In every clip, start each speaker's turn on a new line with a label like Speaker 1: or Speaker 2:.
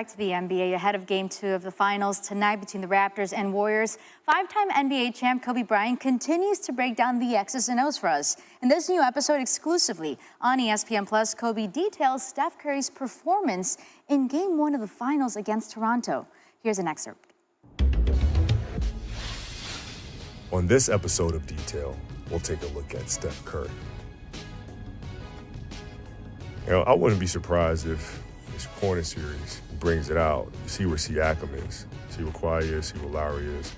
Speaker 1: Back to the NBA ahead of Game 2 of the Finals tonight between the Raptors and Warriors. Five-time NBA champ Kobe Bryant continues to break down the X's and O's for us. In this new episode exclusively on ESPN+, Kobe details Steph Curry's performance in Game 1 of the Finals against Toronto. Here's an excerpt.
Speaker 2: On this episode of Detail, we'll take a look at Steph Curry. You know, I wouldn't be surprised if this corner series brings it out. You see where Siakam is, see where Kawhi is, see where Lowry is.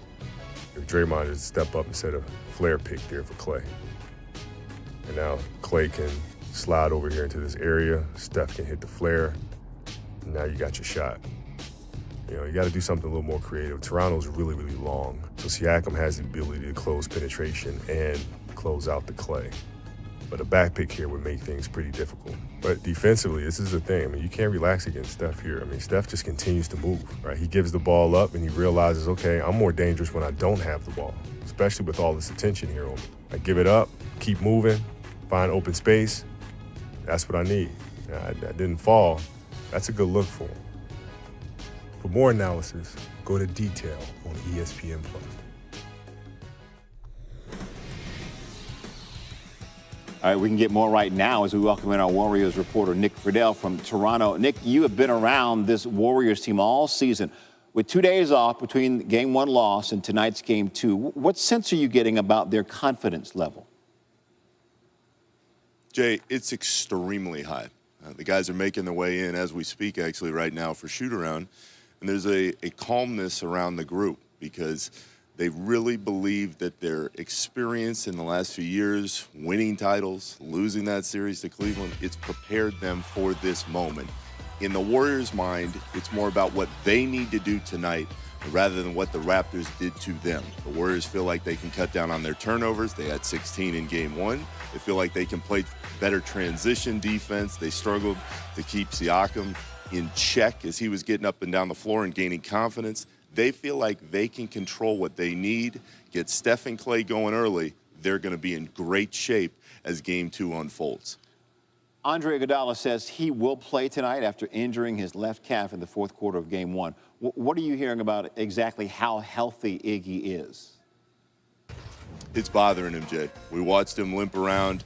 Speaker 2: If Draymond is to step up instead of flare pick there for Klay. And now Klay can slide over here into this area. Steph can hit the flare. And now you got your shot. You know, you got to do something a little more creative. Toronto's really, really long. So Siakam has the ability to close penetration and close out the Klay. But a back pick here would make things pretty difficult. But defensively, this is the thing. I mean, you can't relax against Steph here. I mean, Steph just continues to move, right? He gives the ball up and he realizes, okay, I'm more dangerous when I don't have the ball, especially with all this attention here on me. I give it up, keep moving, find open space. That's what I need. I didn't fall. That's a good look for him. For more analysis, go to Detail on ESPN+.
Speaker 3: All right, we can get more right now as we welcome in our Warriors reporter, Nick Friedell from Toronto. Nick, you have been around this Warriors team all season. With 2 days off between Game 1 loss and tonight's Game 2, what sense are you getting about their confidence level?
Speaker 4: Jay, it's extremely high. The guys are making their way in as we speak, actually, right now for shoot-around. And there's a calmness around the group because they really believe that their experience in the last few years, winning titles, losing that series to Cleveland, it's prepared them for this moment. In the Warriors' mind, it's more about what they need to do tonight rather than what the Raptors did to them. The Warriors feel like they can cut down on their turnovers. They had 16 in Game 1. They feel like they can play better transition defense. They struggled to keep Siakam in check as he was getting up and down the floor and gaining confidence. They feel like they can control what they need, get Steph and Klay going early. They're going to be in great shape as Game 2 unfolds.
Speaker 3: Andre Iguodala says he will play tonight after injuring his left calf in the fourth quarter of Game 1. What are you hearing about exactly how healthy Iggy is?
Speaker 4: It's bothering him, Jay. We watched him limp around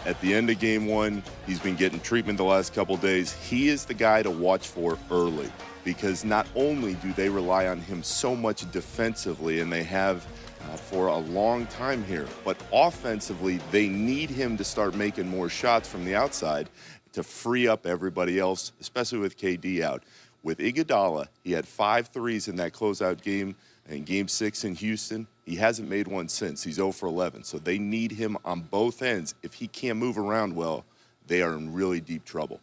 Speaker 4: at the end of Game 1. He's been getting treatment the last couple days. He is the guy to watch for early because not only do they rely on him so much defensively, and they have for a long time here, but offensively, they need him to start making more shots from the outside to free up everybody else, especially with KD out. With Iguodala, he had 5 threes in that closeout game in Game 6 in Houston. He hasn't made one since. He's 0 for 11. So they need him on both ends. If he can't move around well, they are in really deep trouble.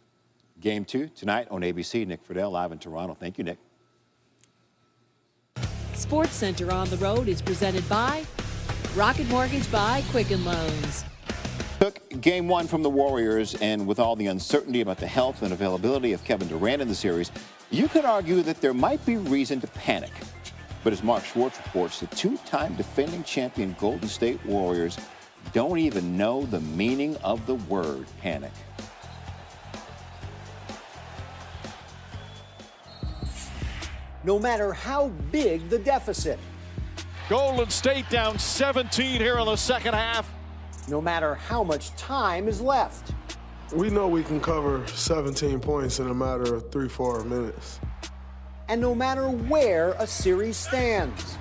Speaker 3: Game 2 tonight on ABC. Nick Friedell live in Toronto. Thank you, Nick.
Speaker 5: Sports Center on the Road is presented by Rocket Mortgage by Quicken Loans.
Speaker 3: Took Game 1 from the Warriors, and with all the uncertainty about the health and availability of Kevin Durant in the series, you could argue that there might be reason to panic. But as Mark Schwartz reports, the 2-time defending champion Golden State Warriors don't even know the meaning of the word panic.
Speaker 6: No matter how big the deficit.
Speaker 7: Golden State down 17 here in the second half.
Speaker 6: No matter how much time is left.
Speaker 8: We know we can cover 17 points in a matter of 3-4 minutes.
Speaker 6: And no matter where a series stands.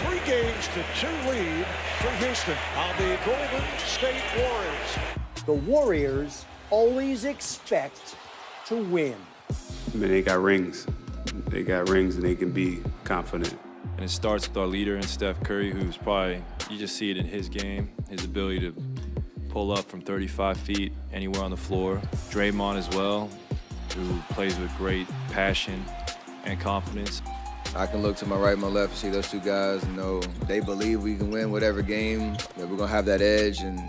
Speaker 7: 3 games to 2 lead for Houston on the Golden State Warriors.
Speaker 6: The Warriors always expect to win.
Speaker 9: I mean, they got rings. They got rings and they can be confident.
Speaker 10: And it starts with our leader in Steph Curry, who's probably, you just see it in his game, his ability to pull up from 35 feet anywhere on the floor. Draymond as well, who plays with great passion and confidence.
Speaker 11: I can look to my right and my left and see those 2 guys and know they believe we can win whatever game, that we're going to have that edge. And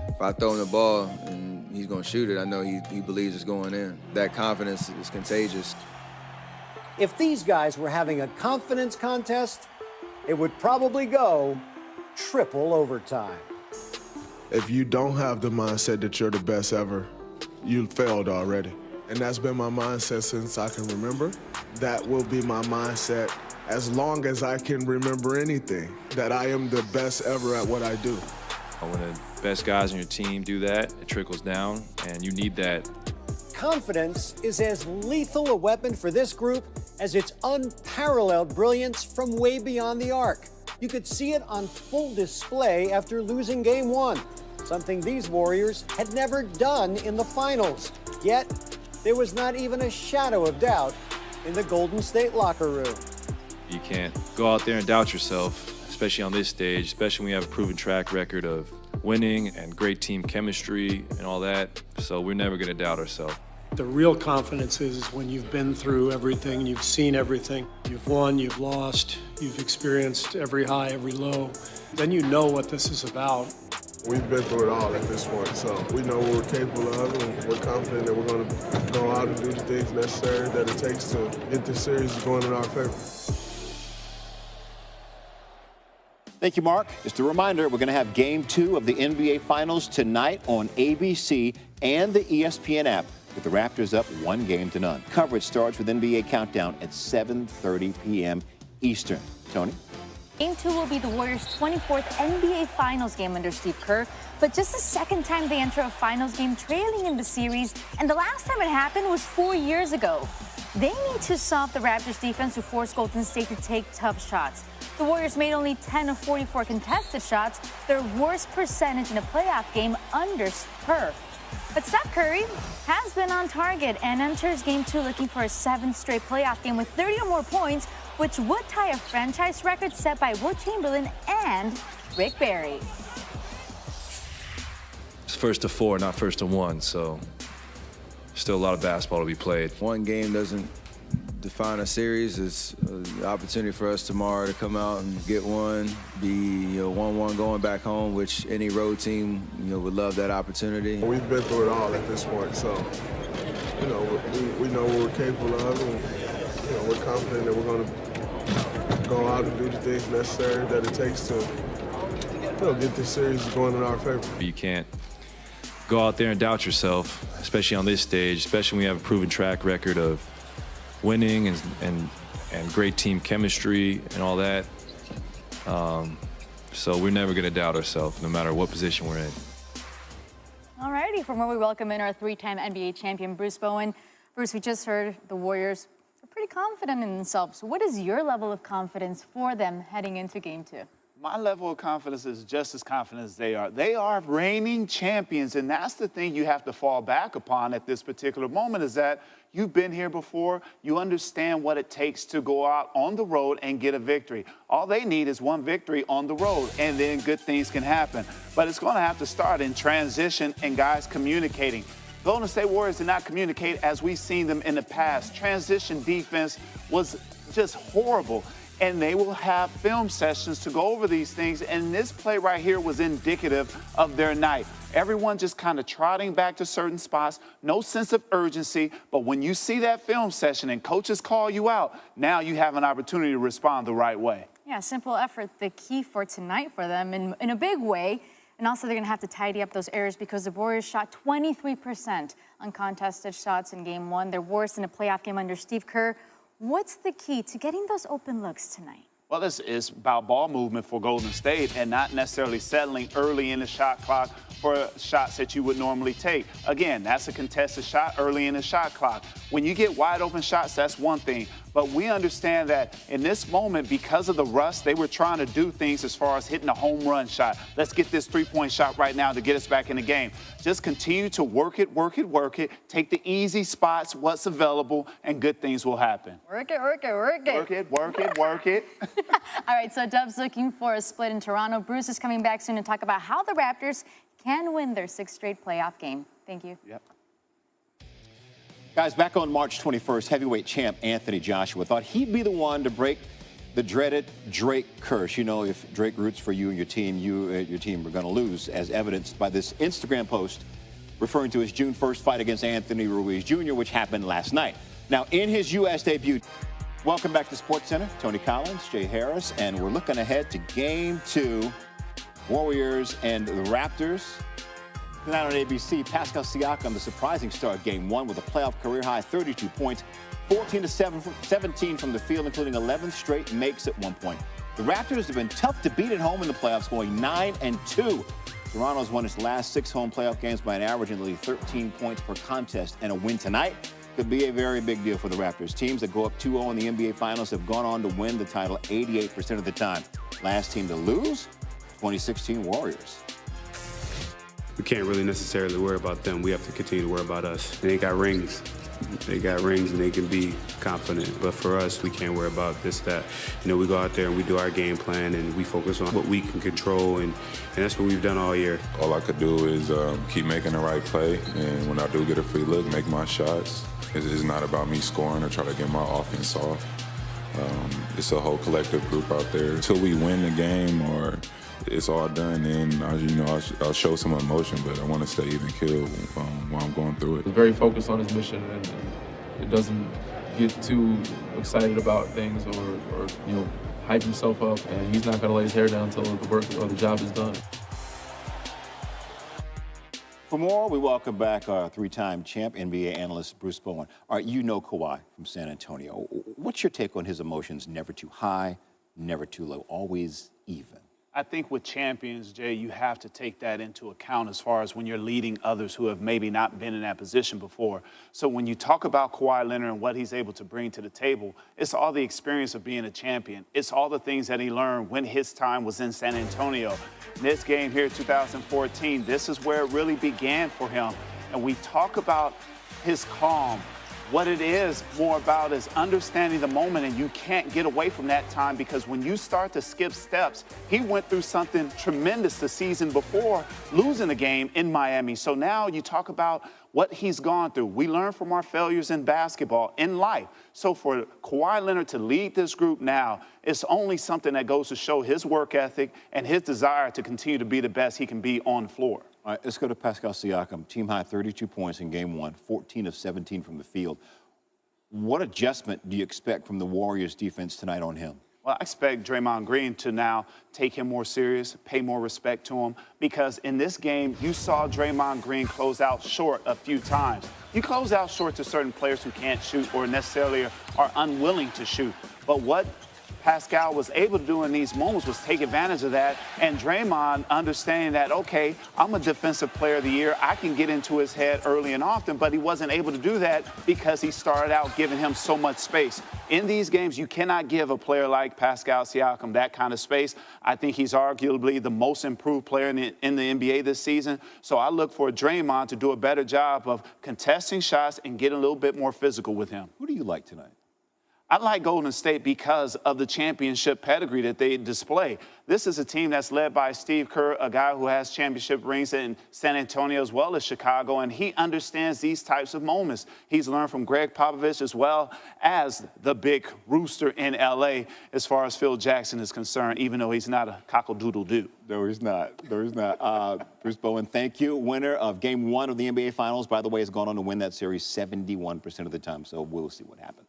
Speaker 11: if I throw him the ball and he's going to shoot it, I know he believes it's going in. That confidence is contagious.
Speaker 6: If these guys were having a confidence contest, it would probably go triple overtime.
Speaker 8: If you don't have the mindset that you're the best ever, you failed already. And that's been my mindset since I can remember. that will be my mindset as long as I can remember anything, that I am the best ever at what I do.
Speaker 10: When the best guys on your team do that, it trickles down, and you need that.
Speaker 6: Confidence is as lethal a weapon for this group as its unparalleled brilliance from way beyond the arc. You could see it on full display after losing Game 1, something these Warriors had never done in the finals. Yet, there was not even a shadow of doubt in the Golden State locker room.
Speaker 10: You can't go out there and doubt yourself, especially on this stage, especially when you have a proven track record of winning and great team chemistry and all that. So we're never going to doubt ourselves.
Speaker 12: The real confidence is when you've been through everything, you've seen everything. You've won, you've lost, you've experienced every high, every low. Then you know what this is about.
Speaker 8: We've been through it all at this point, so we know what we're capable of, and we're confident that we're going to go out and do the things necessary that it takes to get this series going in our favor.
Speaker 3: Thank you, Mark. Just a reminder, we're going to have Game 2 of the NBA Finals tonight on ABC and the ESPN app, with the Raptors up 1-0. Coverage starts with NBA Countdown at 7:30 p.m. Eastern. Tony?
Speaker 1: Game 2 will be the Warriors' 24th NBA Finals game under Steve Kerr, but just the second time they enter a Finals game trailing in the series, and the last time it happened was 4 years ago. They need to stop the Raptors' defense to force Golden State to take tough shots. The Warriors made only 10 of 44 contested shots, their worst percentage in a playoff game under Kerr. But Steph Curry has been on target and enters Game 2 looking for a 7th straight playoff game with 30 or more points, which would tie a franchise record set by Wilt Chamberlain and Rick Barry.
Speaker 10: It's first to 4, not first to 1, so still a lot of basketball to be played.
Speaker 11: One game doesn't define a series. It's an opportunity for us tomorrow to come out and get one, be 1-1 going back home, which any road team would love that opportunity.
Speaker 8: We've been through it all at this point, so we know what we're capable of, and we're confident that we're going to go out and do the things necessary that it takes to get this series going in our favor.
Speaker 10: You can't go out there and doubt yourself, especially on this stage, especially when you have a proven track record of winning and great team chemistry and all that. So we're never going to doubt ourselves, no matter what position we're in.
Speaker 1: All righty, from where we welcome in our 3-time NBA champion, Bruce Bowen. Bruce, we just heard the Warriors are pretty confident in themselves. What is your level of confidence for them heading into Game 2?
Speaker 13: My level of confidence is just as confident as they are. They are reigning champions, and that's the thing you have to fall back upon at this particular moment, is that you've been here before. You understand what it takes to go out on the road and get a victory. All they need is one victory on the road, and then good things can happen. But it's going to have to start in transition and guys communicating. Golden State Warriors did not communicate as we've seen them in the past. Transition defense was just horrible. And they will have film sessions to go over these things. And this play right here was indicative of their night. Everyone just kind of trotting back to certain spots, no sense of urgency. But when you see that film session and coaches call you out, now you have an opportunity to respond the right way.
Speaker 1: Yeah, simple effort, the key for tonight for them in a big way. And also they're going to have to tidy up those errors because the Warriors shot 23% uncontested shots in Game 1. They're worse in a playoff game under Steve Kerr. What's the key to getting those open looks tonight?
Speaker 13: Well, this is about ball movement for Golden State and not necessarily settling early in the shot clock for shots that you would normally take. Again, that's a contested shot early in the shot clock. When you get wide open shots, that's one thing. But we understand that in this moment, because of the rust, they were trying to do things as far as hitting a home run shot. Let's get this three-point shot right now to get us back in the game. Just continue to work it, work it, work it. Take the easy spots, what's available, and good things will happen.
Speaker 1: Work it, work it, work it.
Speaker 13: Work it, work it, work it.
Speaker 1: All right, so Dub's looking for a split in Toronto. Bruce is coming back soon to talk about how the Raptors can win their 6th straight playoff game. Thank you.
Speaker 13: Yep.
Speaker 3: Guys, back on March 21st, heavyweight champ Anthony Joshua thought he'd be the one to break the dreaded Drake curse. You know, if Drake roots for you and your team, your team are going to lose, as evidenced by this Instagram post referring to his June 1st fight against Anthony Ruiz Jr., which happened last night. Now, in his U.S. debut, welcome back to SportsCenter. Tony Collins, Jay Harris, and we're looking ahead to Game 2, Warriors and the Raptors. Tonight on ABC, Pascal Siakam, the surprising star of Game 1 with a playoff career-high 32 points, 14-17 from the field, including 11 straight makes at one point. The Raptors have been tough to beat at home in the playoffs, going 9-2. Toronto's won its last 6 home playoff games by an average of nearly 13 points per contest, and a win tonight could be a very big deal for the Raptors. Teams that go up 2-0 in the NBA Finals have gone on to win the title 88% of the time. Last team to lose, 2016 Warriors.
Speaker 9: We can't really necessarily worry about them. We have to continue to worry about us. They got rings. They got rings and they can be confident. But for us, we can't worry about this, that. You know, we go out there and we do our game plan and we focus on what we can control, and that's what we've done all year.
Speaker 14: All I could do is keep making the right play, and when I do get a free look, make my shots. It's not about me scoring or trying to get my offense off. It's a whole collective group out there. Until we win the game or it's all done, then I'll show some emotion, but I want to stay even keeled while I'm going through it.
Speaker 15: He's very focused on his mission, and it doesn't get too excited about things or hype himself up. And he's not going to lay his hair down until the work or the job is done.
Speaker 3: For more, we welcome back our 3-time champ NBA analyst Bruce Bowen. All right, you know Kawhi from San Antonio. What's your take on his emotions? Never too high, never too low, always even.
Speaker 13: I think with champions, Jay, you have to take that into account as far as when you're leading others who have maybe not been in that position before. So when you talk about Kawhi Leonard and what he's able to bring to the table, it's all the experience of being a champion. It's all the things that he learned when his time was in San Antonio. This game here, 2014, this is where it really began for him. And we talk about his calm. What it is more about is understanding the moment, and you can't get away from that time, because when you start to skip steps, he went through something tremendous the season before, losing a game in Miami. So now you talk about what he's gone through. We learn from our failures in basketball, in life. So for Kawhi Leonard to lead this group now, it's only something that goes to show his work ethic and his desire to continue to be the best he can be on the floor.
Speaker 3: All right, let's go to Pascal Siakam. Team high 32 points in game 1, 14 of 17 from the field. What adjustment do you expect from the Warriors defense tonight on him?
Speaker 13: Well, I expect Draymond Green to now take him more serious, pay more respect to him, because in this game, you saw Draymond Green close out short a few times. You close out short to certain players who can't shoot or necessarily are unwilling to shoot. But what Pascal was able to do in these moments was take advantage of that, and Draymond understanding that, okay, I'm a defensive player of the year, I can get into his head early and often, but he wasn't able to do that because he started out giving him so much space. In these games, you cannot give a player like Pascal Siakam that kind of space. I think he's arguably the most improved player in the NBA this season, so I look for Draymond to do a better job of contesting shots and getting a little bit more physical with him.
Speaker 3: Who do you like tonight?
Speaker 13: I like Golden State because of the championship pedigree that they display. This is a team that's led by Steve Kerr, a guy who has championship rings in San Antonio as well as Chicago, and he understands these types of moments. He's learned from Greg Popovich as well as the big rooster in L.A. as far as Phil Jackson is concerned, even though he's not a cockle-doodle-doo.
Speaker 3: No, he's not. No, he's not. Bruce Bowen, thank you. Winner of Game 1 of the NBA Finals, by the way, has gone on to win that series 71% of the time, so we'll see what happens.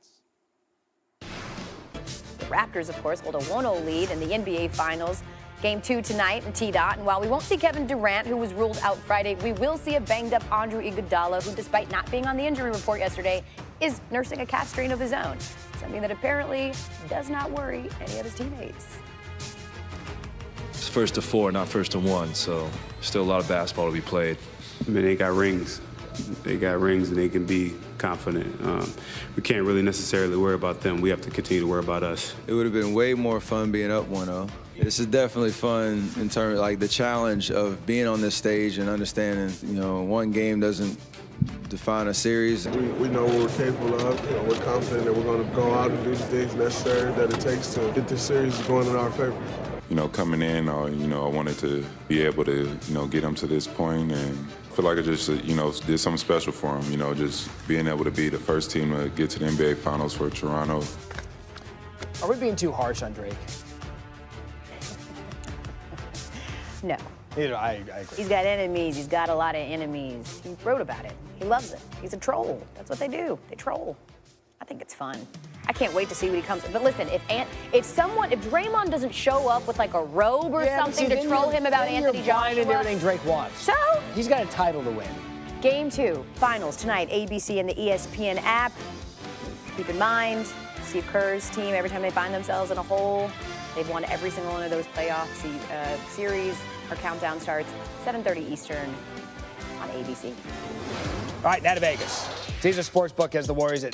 Speaker 16: Raptors, of course, hold a 1-0 lead in the NBA Finals. Game 2 tonight in T-Dot. And while we won't see Kevin Durant, who was ruled out Friday, we will see a banged-up Andre Iguodala, who, despite not being on the injury report yesterday, is nursing a calf strain of his own, something that apparently does not worry any of his teammates.
Speaker 10: It's 1st to 4, not 1st to 1, so still a lot of basketball to be played.
Speaker 9: I mean, they got rings. They got rings and they can be confident. We can't really necessarily worry about them. We have to continue to worry about us.
Speaker 11: It would have been way more fun being up 1-0. This is definitely fun in terms of like the challenge of being on this stage and understanding, one game doesn't define a series.
Speaker 8: We know what we're capable of. We're confident that we're going to go out and do the things necessary that it takes to get this series going in our favor.
Speaker 14: Coming in, I wanted to be able to, get them to this point, and I feel like I just, did something special for them. Just being able to be the first team to get to the NBA Finals for Toronto.
Speaker 17: Are we being too harsh on Drake?
Speaker 16: No.
Speaker 17: I agree.
Speaker 16: He's got enemies. He's got a lot of enemies. He wrote about it. He loves it. He's a troll. That's what they do. They troll. I think it's fun. I can't wait to see what he comes with. But listen, if Draymond doesn't show up with like a robe or something to troll him about Anthony Joshua,
Speaker 17: and everything Drake wants.
Speaker 16: So
Speaker 17: he's got a title to win.
Speaker 16: Game 2, Finals tonight, ABC and the ESPN app. Keep in mind, Steve Kerr's team, every time they find themselves in a hole, they've won every single one of those playoff series. Our countdown starts 7:30 Eastern on ABC.
Speaker 17: All right, now to Vegas. Caesars Sportsbook has the Warriors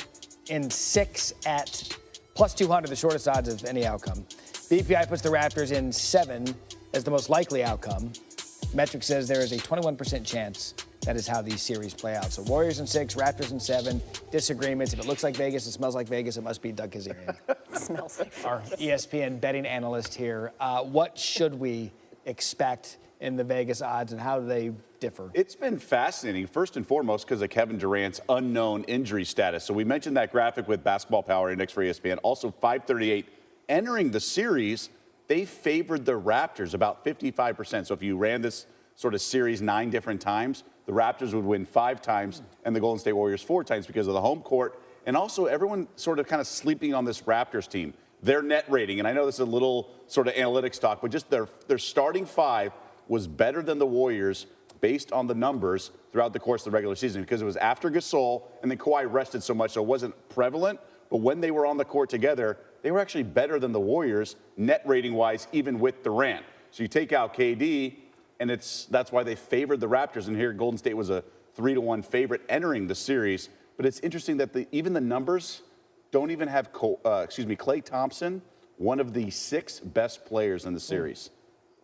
Speaker 17: in 6 at plus 200, the shortest odds of any outcome. BPI puts the Raptors in 7 as the most likely outcome. Metric says there is a 21% chance that is how these series play out. So Warriors in 6, Raptors in 7, disagreements. If it looks like Vegas, it smells like Vegas, it must be Doug Kazarian.
Speaker 16: Smells like
Speaker 17: Our ESPN betting analyst here. What should we expect in the Vegas odds, and how do they differ?
Speaker 13: It's been fascinating, first and foremost, because of Kevin Durant's unknown injury status. So we mentioned that graphic with Basketball Power Index for ESPN. Also, 538 entering the series, they favored the Raptors about 55%. So if you ran this sort of series 9 different times, the Raptors would win 5 times and the Golden State Warriors 4 times because of the home court. And also everyone sort of kind of sleeping on this Raptors team. Their net rating, and I know this is a little sort of analytics talk, but just their starting 5 was better than the Warriors based on the numbers throughout the course of the regular season, because it was after Gasol and then Kawhi rested so much, so it wasn't prevalent. But when they were on the court together, they were actually better than the Warriors net rating-wise, even with Durant. So you take out KD, and that's why they favored the Raptors. And here, Golden State was a 3-1 favorite entering the series. But it's interesting that even the numbers don't even have Klay Thompson, one of the 6 best players in the series.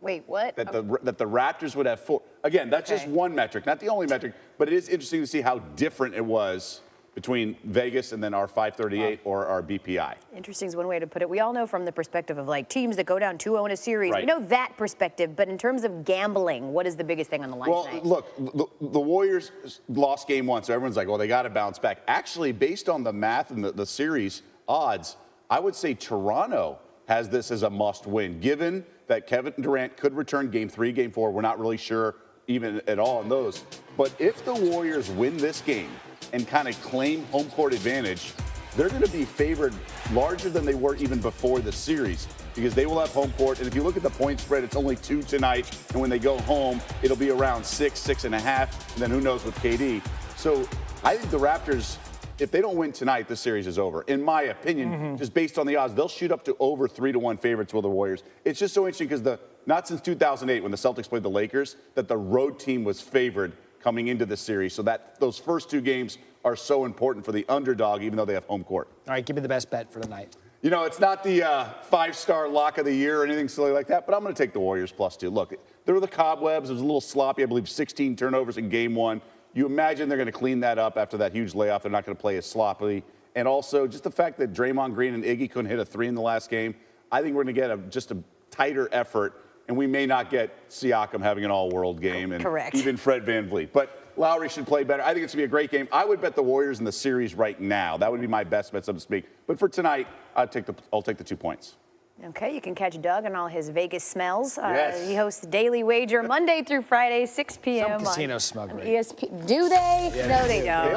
Speaker 16: Wait, what?
Speaker 13: That the Raptors would have 4. Again, that's just one metric, not the only metric, but it is interesting to see how different it was between Vegas and then our 538 or our BPI.
Speaker 16: Interesting is one way to put it. We all know from the perspective of like teams that go down 2-0 in a series.
Speaker 13: Right.
Speaker 16: We know that perspective, but in terms of gambling, what is the biggest thing on the line tonight?
Speaker 13: Well, look, the Warriors lost game 1, so everyone's like, well, they got to bounce back. Actually, based on the math and the series odds, I would say Toronto has this as a must-win, given that Kevin Durant could return game 3, game 4. We're not really sure even at all on those. But if the Warriors win this game and kind of claim home court advantage, they're going to be favored larger than they were even before the series, because they will have home court. And if you look at the point spread, it's only 2 tonight. And when they go home, it'll be around 6, 6.5. And then who knows with KD. So I think the Raptors, if they don't win tonight, this series is over. In my opinion, just based on the odds, they'll shoot up to over 3-1 favorites with the Warriors. It's just so interesting because not since 2008 when the Celtics played the Lakers that the road team was favored coming into the series. So those first 2 games are so important for the underdog, even though they have home court.
Speaker 17: All right, give me the best bet for tonight.
Speaker 13: You know, it's not the 5-star lock of the year or anything silly like that, but I'm going to take the Warriors +2. Look, there were the cobwebs. It was a little sloppy. I believe 16 turnovers in game 1. You imagine they're going to clean that up after that huge layoff. They're not going to play as sloppily. And also, just the fact that Draymond Green and Iggy couldn't hit a 3 in the last game, I think we're going to get just a tighter effort, and we may not get Siakam having an all-world game, and even Fred VanVleet. But Lowry should play better. I think it's going to be a great game. I would bet the Warriors in the series right now. That would be my best bet, so to speak. But for tonight, I'll take the 2 points.
Speaker 16: Okay, you can catch Doug and all his Vegas smells.
Speaker 13: Yes.
Speaker 16: He hosts Daily Wager Monday through Friday, 6 p.m.
Speaker 17: Some casinos smell
Speaker 16: on
Speaker 17: great.
Speaker 16: ESPN. Do they?
Speaker 17: Yeah,
Speaker 16: No, they don't.